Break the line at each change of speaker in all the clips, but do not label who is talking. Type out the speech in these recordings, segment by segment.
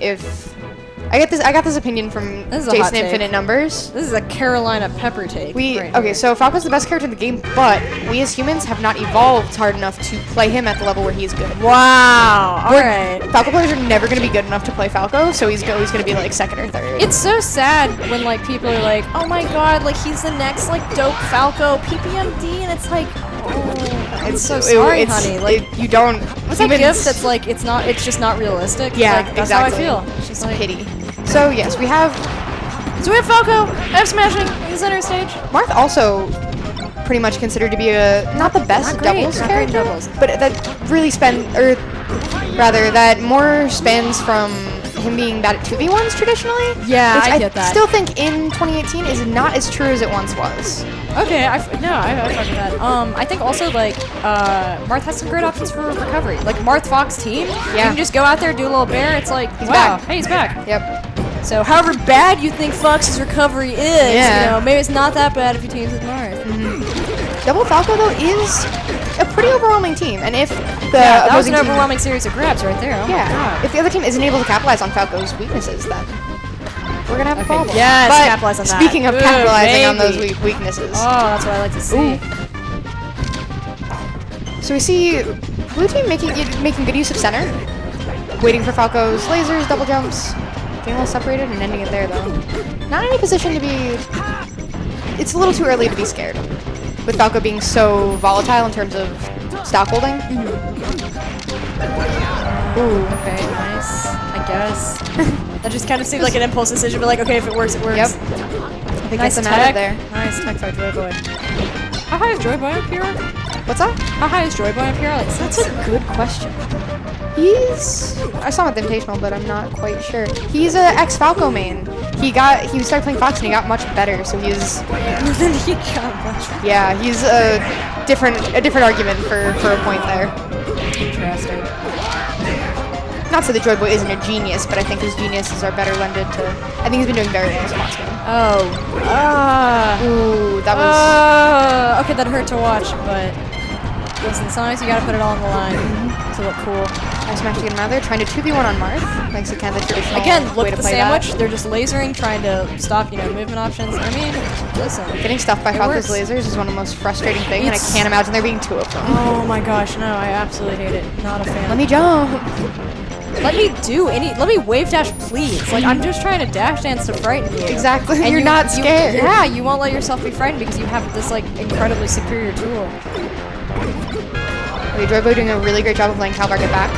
if I got this opinion from Jason Infinite Numbers.
This is a Carolina Pepper take.
So Falco's the best character in the game, but we as humans have not evolved hard enough to play him at the level where he's good.
Wow. All right.
Falco players are never going to be good enough to play Falco, so he's always going to be like second or third.
It's so sad when like people are like, oh my god, like he's the next like dope Falco PPMD, and it's like, oh, it's so sorry, honey. Like
you don't.
What's that gift that's like it's just not realistic?
Yeah,
like, that's
exactly.
how I feel. It's just like
pity. So yes, we have
Falco F smashing in the center stage.
Marth also pretty much considered to be not the best doubles character, but that really that more spans from him being bad at 2v1s traditionally.
Yeah, I get that.
I still think in 2018 is not as true as it once was.
Okay, I fuck with that. I think also like Marth has some great options for recovery. Like Marth Fox team, you can just go out there, do a little bear. It's like
he's back.
Hey, he's back.
Yep.
So however bad you think Fox's recovery is, you know, maybe it's not that bad if you teams with Marth.
Double Falco though is a pretty overwhelming team, and if
that was an overwhelming series of grabs right there. Oh my god.
If the other team isn't able to capitalize on Falco's weaknesses, then we're gonna have a problem.
Yes,
but
capitalize on that.
Speaking of capitalizing on those weaknesses.
Oh, that's what I like to see.
So we see blue team making good use of center, waiting for Falco's lasers, double jumps, getting a little separated and ending it there though. Not in any position to be. It's a little too early to be scared, with Falco being so volatile in terms of stock holding.
Ooh, okay, nice. I guess. That just kind of seemed like an impulse decision, but like, okay, if it works, it works.
Yep. I think
nice
that's a matter there.
Nice tech by Joyboy. How high is Joyboy up here?
What's that?
How high is Joyboy up here? Like,
that's a good question. I saw him at the Invitational, but I'm not quite sure. He's a ex-Falco main. He started playing Fox and he got much better, so he's...
he got much better.
Yeah, he's a different argument for a point there.
Interesting.
Not so that Joyboy isn't a genius, but I think his geniuses are better lended to... I think he's been doing very well as a Fox main. Ooh, that was...
okay, that hurt to watch, but... Listen, sometimes you gotta put it all on the line to look cool.
I smashed to get him out there, trying to 2v1 on Marth. Thanks to kind of the traditional
look
way
at
to
the
play
sandwich.
That.
They're just lasering, trying to stop, movement options. I mean, listen.
Getting stuffed by Falco's lasers is one of the most frustrating things, and I can't imagine there being two of them.
Oh my gosh, no, I absolutely hate it. Not a fan.
Let me jump.
Let me wave dash, please. Like, I'm just trying to dash dance to frighten you.
Exactly, and you're not scared.
Yeah, you won't let yourself be frightened because you have this, like, incredibly superior tool.
Okay, Joyboy doing a really great job of letting Kalvar get back.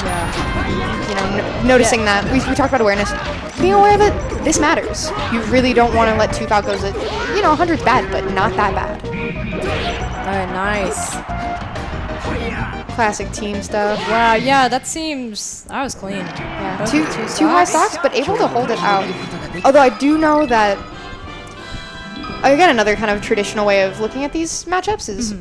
Yeah.
Noticing that. We talked about awareness. Being aware that this matters. You really don't want to let two Falcos, 100's bad, but not that bad.
Alright, nice.
Classic team stuff.
Wow, yeah, that was clean.
Yeah. Two high stocks, but able to hold it out. Although I do know that, again, another kind of traditional way of looking at these matchups is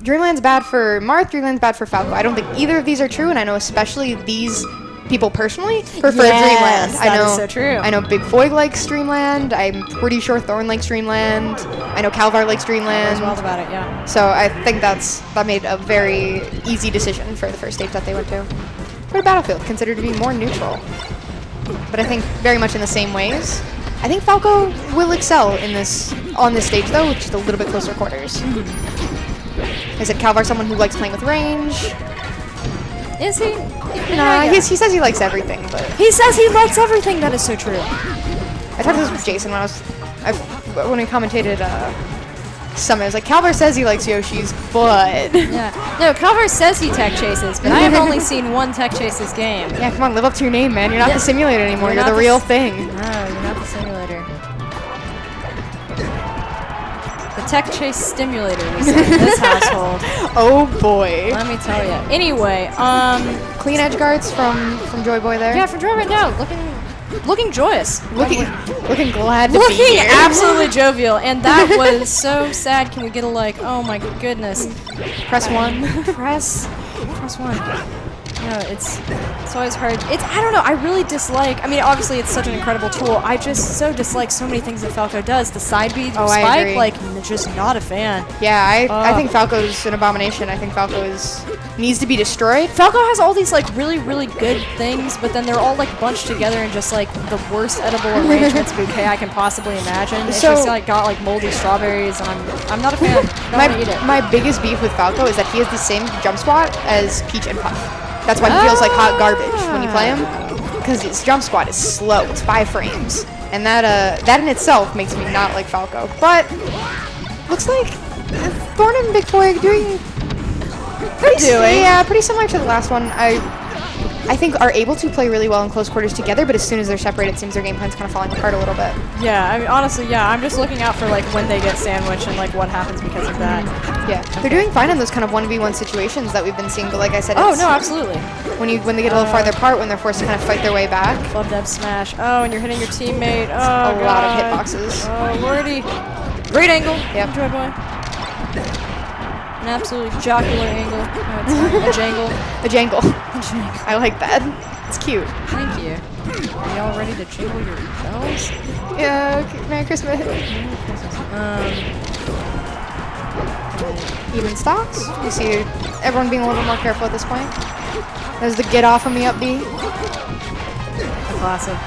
Dreamland's bad for Marth, Dreamland's bad for Falco. I don't think either of these are true, and I know especially these people personally prefer Dreamland.
That is so true.
I know BigJoig likes Dreamland. I'm pretty sure th0rn likes Dreamland. I know Kalvar likes Dreamland.
As well about it, yeah.
So I think that made a very easy decision for the first stage that they went to. For Battlefield, considered to be more neutral. But I think very much in the same ways. I think Falco will excel on this stage though, with just a little bit closer quarters. I said Kalvar's someone who likes playing with range.
Is he?
Nah, he says he likes everything, but...
He says he likes everything! That is so true.
I talked this with Jason when we commentated Summit. I was like, Kalvar says he likes Yoshi's, but...
Yeah. No, Kalvar says he tech chases, but I have only seen one tech chases game.
Yeah, come on, live up to your name, man. You're not the simulator anymore. You're the real thing.
No, you're not the simulator. The tech chase stimulator, we say in this household.
Oh boy.
Let me tell you. Anyway,
clean edge guards from Joyboy there.
Yeah, from Joyboy now, looking joyous.
Looking glad to be here.
Looking absolutely jovial, and that was so sad. Can we get a oh my goodness.
Press 1.
Press 1. No, it's always hard. I don't know, I really dislike, I mean, obviously it's such an incredible tool. I just so dislike so many things that Falco does. The side beat,
I
spike,
agree.
like, just not a fan.
Yeah, I think Falco's an abomination. I think Falco needs to be destroyed.
Falco has all these, like, really, really good things, but then they're all, like, bunched together in just, like, the worst edible arrangements bouquet I can possibly imagine. It's just, like, got, like, moldy strawberries, and I'm not a fan. Don't want to eat it.
My biggest beef with Falco is that he has the same jump squat as Peach and Puff. That's why he feels like hot garbage when you play him, because his jump squat is slow. It's 5 frames, and that in itself makes me not like Falco. But looks like th0rn and BigJoig doing pretty similar to the last one. I think are able to play really well in close quarters together, but as soon as they're separated, it seems their game plan's kind of falling apart a little bit.
Yeah, I mean, honestly, yeah, I'm just looking out for, like, when they get sandwiched and, like, what happens because of that.
Yeah, they're doing fine in those kind of 1v1 situations that we've been seeing, but like I said,
Oh, no, absolutely.
when they get a little farther apart, when they're forced to kind of fight their way back.
Love Deb Smash. Oh, and you're hitting your teammate. Oh,
A
God.
lot of hitboxes.
Oh, lordy. Great angle.
Yep.
Joyboy. An absolutely jocular angle. No, it's not. A jangle.
A jangle.
A jangle.
I like that. It's cute.
Thank you. Are y'all ready to jingle your bells?
Yeah, okay. Merry Christmas. Even stocks. You see everyone being a little bit more careful at this point. There's the get off of me up B.
A classic.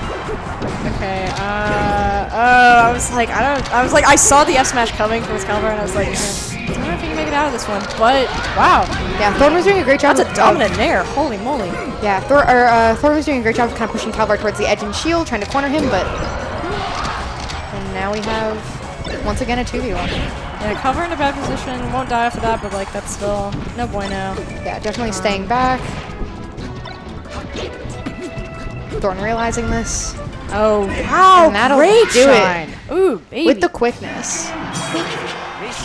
Okay, I was like, I saw the F smash coming from this Kalvar, and I was like, I don't know if you can make it out of this one, but wow.
Yeah, th0rn was doing a great job.
That's a dominant nair, holy moly.
Yeah, th0rn was doing a great job of kind of pushing Kalvar towards the edge and shield, trying to corner him, but... And now we have, once again, a 2v1.
Yeah, Kalvar in a bad position, won't die off of that, but like, that's still no bueno.
Yeah, definitely staying back. th0rn realizing this.
Oh, wow,
And that'll
great
do
shine. Ooh, baby.
With the quickness.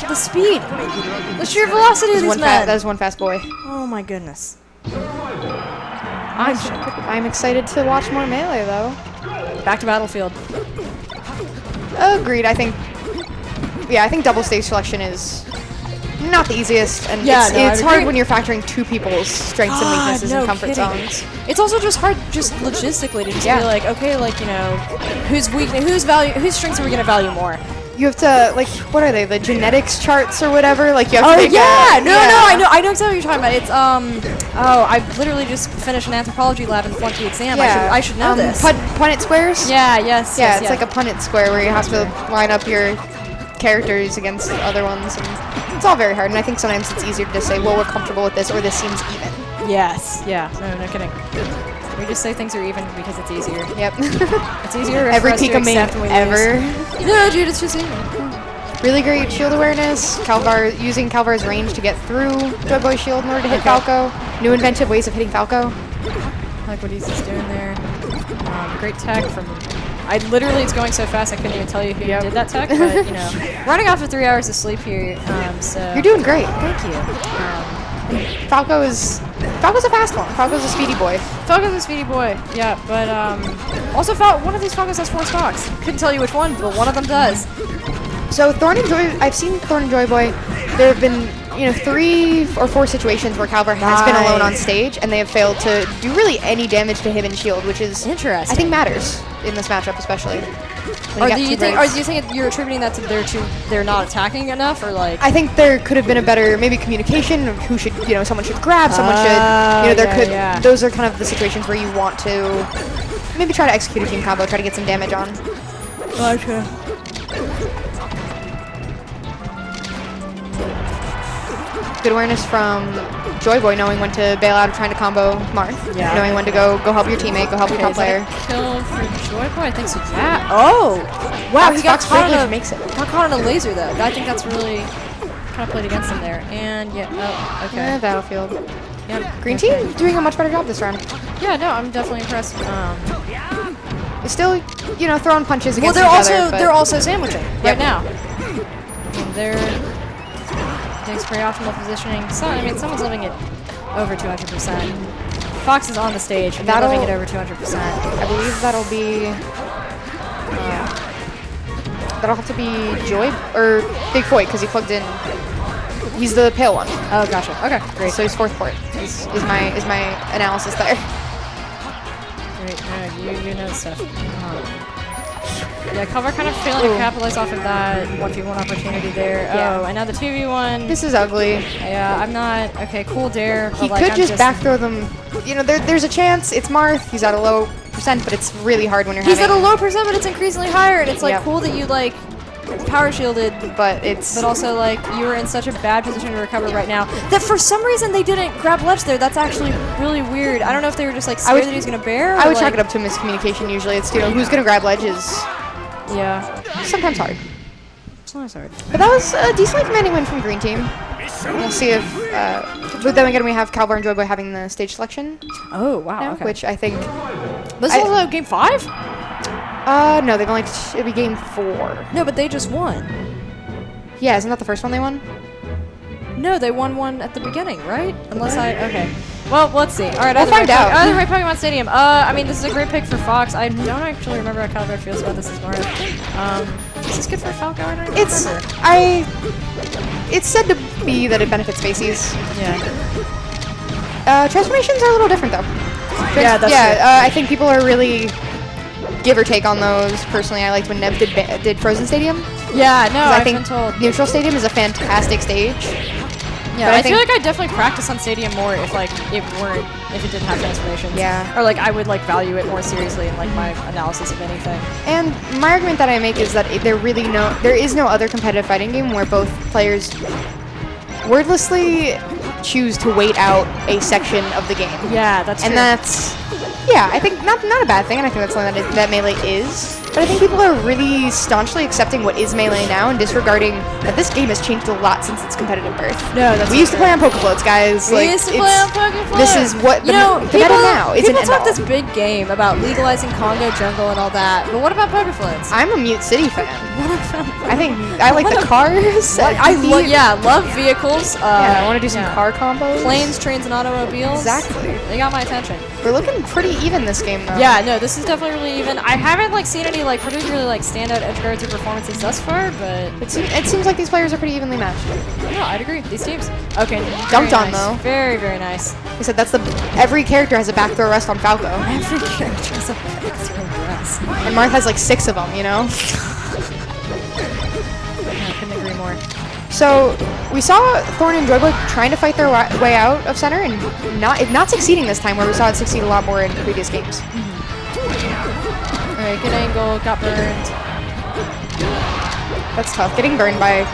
The speed. The sheer velocity of this man.
That is one fast boy.
Oh my goodness.
I'm excited to watch more Melee, though.
Back to Battlefield.
Agreed. I think double stage selection is not the easiest, and it's hard when you're factoring two people's strengths and weaknesses and comfort zones.
It's also just hard, just logistically, to just be like, okay, like, you know, whose strengths are we gonna value more?
You have to, like, what are they? The genetics charts or whatever? Like, you have to make
I know exactly what you're talking about. It's I literally just finished an anthropology lab and flunked the exam. I should know this.
Punnett squares?
Yeah, yes.
Yeah, it's like a Punnett square where you have to line up your characters against other ones, and it's all very hard. And I think sometimes it's easier to just say, well, we're comfortable with this, or this seems even.
Yes. Yeah. No kidding. We just say things are even because it's easier.
Yep.
It's easier
every
for us to
Pika main
accept when we
ever.
lose. No, dude, it's just even.
Really great shield awareness. Kalvar using Kalvar's range to get through Joyboy's shield in order to hit Falco. New inventive ways of hitting Falco.
I like what he's just doing there. Great tech from. It's going so fast I couldn't even tell you who did that tech, but you know, running off of 3 hours of sleep here. So
you're doing great.
Thank you.
Falco's a fast one. Falco's a speedy boy.
Falco's a speedy boy. Yeah, but also one of these Falcos has 4 stocks. Couldn't tell you which one, but one of them does.
So I've seen th0rn and Joyboy. There have been 3 or 4 situations where Kalvar has been alone on stage, and they have failed to do really any damage to him and shield, which is
interesting.
I think matters in this matchup, especially.
Do you think you're attributing that to they're not attacking enough, or like?
I think there could have been a better maybe communication of who should someone should grab, someone should those are kind of the situations where you want to maybe try to execute a team combo, try to get some damage on.
Gotcha.
Good awareness from Joyboy, knowing when to bail out of trying to combo Marth. Yeah. Knowing when to go help your teammate, go help your top player.
Kill for Joyboy? I think so. Yeah. Oh! Wow, he got caught on a laser, though. I think that's really kind of played against him there. And, okay.
Battlefield.
Yep.
Green team doing a much better job this round.
Yeah, no, I'm definitely impressed.
Still, throwing punches against each
other.
But
they're also sandwiching right now. And they're doing pretty optimal positioning. Someone's living it over 200%. Fox is on the stage, and they're living it over 200%.
I believe that'll be... that'll have to be BigJoig, or BigJoig, because he plugged in He's the pale one.
Oh, gotcha. Okay, great.
So he's fourth port. Is my analysis there?
Great. You know stuff. Yeah, Kalvar kind of failing to capitalize off of that 1v1 opportunity there.
Yeah.
Oh, and now the 2v1.
This is ugly.
Yeah, I'm not... Okay, cool dare.
He
but, like,
could just back throw them. You know, there's a chance. It's Marth. He's at a low percent, but it's really hard when you're
He's
having...
at a low percent, but it's increasingly higher, and it's, like,
Yep.
cool that you, like, power shielded.
But it's...
But also, like, you were in such a bad position to recover right now that for some reason they didn't grab ledge there. That's actually really weird. I don't know if they were just, like, scared that he was going to bear.
I would
like,
chalk it up to miscommunication usually. It's, you know, who's going to grab ledges.
Yeah.
Sometimes hard.
It's not hard.
But that was a decently commanding win from Green Team. We'll see if... but then again, we have Kalvar and Joyboy having the stage selection
Oh, wow.
now,
Okay.
which I think...
This is also game 5?
No, they've only... It'll be game 4.
No, but they just won.
Yeah, isn't that the first one they won?
No, they won one at the beginning, right? Unless okay. Well, let's see. All right,
We'll find out.
Either way, Pokemon Stadium. I mean, this is a great pick for Fox. I don't actually remember how Kalvar feels about this as Mario. Is this good for Falco? I don't even remember.
It's said to be that it benefits species.
Yeah.
Transformations are a little different though.
Yeah, that's true.
I think people are really give or take on those. Personally, I liked when Nev did Frozen Stadium.
Yeah, no,
I
I've
think
been told.
Neutral Stadium is a fantastic stage.
Yeah,
but
I feel like I'd definitely practice on Stadium more if like if it didn't have transformations.
Yeah.
Or like I would like value it more seriously in like my analysis of anything.
And my argument that I make is that there is no other competitive fighting game where both players wordlessly choose to wait out a section of the game.
Yeah, that's true.
And that's, yeah, I think not a bad thing, and I think that's something that Melee is. But I think people are really staunchly accepting what is Melee now and disregarding that this game has changed a lot since its competitive birth.
No, that's
we used to play on Pokefloats, guys.
We used to play on Pokefloats.
This is what the meta now. It's
people
an
talk
end-all.
this big game about legalizing Congo jungle and all that, but what about Pokefloats?
I'm a Mute City fan. I like the cars.
I love vehicles.
I want to do some car combos.
Planes, trains, and automobiles.
Exactly.
They got my attention.
We're looking pretty even this game, though.
Yeah, no, this is definitely really even. I haven't like seen any like particularly like standout edge guards or performances thus far, but
it seems like these players are pretty evenly matched.
No, I'd agree. These teams. Okay.
Dumped on
nice.
though.
Very, very nice.
He said every character has a back throw rest on Falco.
Every character has a back throw rest.
And Marth has like 6 of them, you know?
I couldn't agree more.
So we saw th0rn and Joyboy trying to fight their way out of center and not succeeding this time, where we saw it succeed a lot more in previous games.
Alright, good angle, got burned.
That's tough. Getting burned by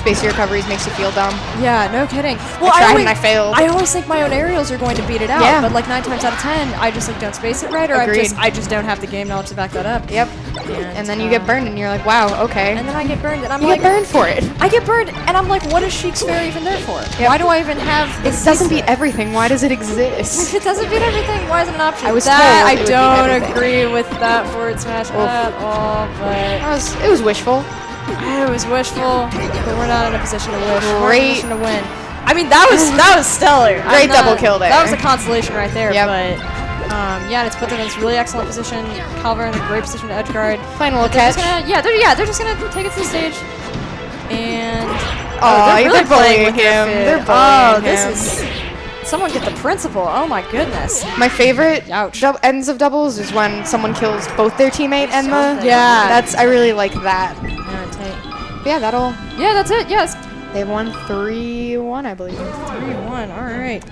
spacey recoveries makes you feel dumb.
Yeah, no kidding. Well,
I tried and I failed.
I always think my own aerials are going to beat it out,
Yeah.
but like 9 times out of 10, I just like don't space it right, or
Agreed.
I just don't have the game knowledge to back that up.
Yep. And then you get burned and you're like, wow, okay.
And then I get burned, and I'm
You
like,
get burned for it.
I get burned, and I'm like, what is Sheik's Fair even there for?
Yep.
Why do I even have
It doesn't beat everything. Why does it exist?
If it doesn't beat everything, why is it an option?
I was
that,
told
I
it would beat
don't
everything.
agree with that forward smash at all, but
It was wishful.
it was wishful, but we're not in a position to wish. We're in a
Great.
position to win. I mean, that was stellar.
Great double kill there.
That was a consolation right there,
Yep.
but yeah, and it's put them in this really excellent position. Kalvar in a great position to edge guard.
Playing a little
They're
catch.
just gonna, they're just gonna take it to the stage. And
They're bullying
with their
him.
fit.
They're bullying
this
him.
is someone get the principal. Oh my goodness.
My favorite
Ouch.
ends of doubles is when someone kills both their teammate and the...
Yeah.
I really like that.
Yeah, tight.
Yeah,
Yeah, that's it. Yes.
They won 3-1, I believe.
3-1. All right.